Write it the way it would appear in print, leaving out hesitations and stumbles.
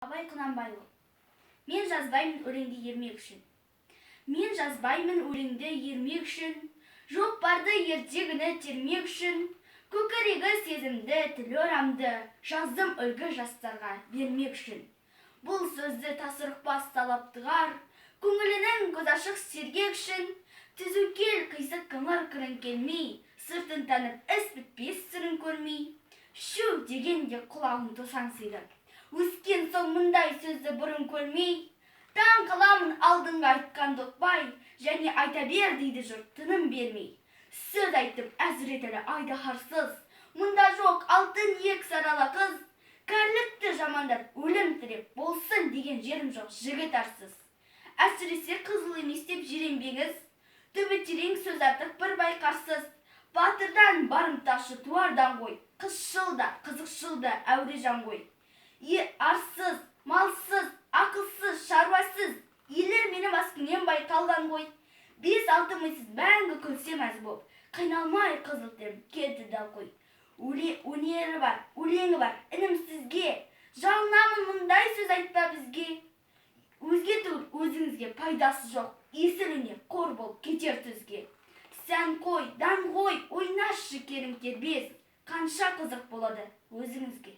Абай Құнанбайұлы. Мен жазбаймын өлеңді ермек үшін. Мен жазбаймын өлеңді ермек үшін. Жоқ барды ертегіні термек үшін. Көкірегі сезімді, тілі орамды жаздым үлгі жастарға бермек үшін. Бұл сөзді тасырықпас талаптығар, көңілінің көз ашық сергек үшін. Түзукел қисық қыңыр кірін келмей, сыртын танып іс бітпес сырын көрмей. Шу дегенде құлағын тосаң сыйды. Өскен соң мұндай сөзді бұрын көрмей. Таң қаламын алдыңға айтқан доқпай, және айта бер дейді жұрт тыным бермей. Сөз айтып әзіретілі айдаһарсыз, мұнда жоқ алтын ек сарала қыз. Кәрлікті жамандап өлім тілеп болсын деген жерім жоқ жігіт арсыз. Әсіресе қызыл емес деп жиренбеңіз, түбі терең сөз артық бір байқарсыз. Батырдан барымташы туардан ғой, қызшыл да қызықшыл да әуре жан ғой. Арсыз, малсыз, ақылсыз, шаруасыз, елер менің аскүнем байқалған ғой. 5-6 мыйсыз мәңгі күлсем әз боп, қиналмай қызыл терім кетті дал қой. Өнері бар, өлеңі бар, інім сізге, жалынамын мұндай сөз айтпа бізге. Өзге түгіл өзіңізге пайдасы жоқ, есіліне қор болып кетер түзге. Сән қой, дан қой, ойнашы керім кербез, қанша қызық болады өзіңізге.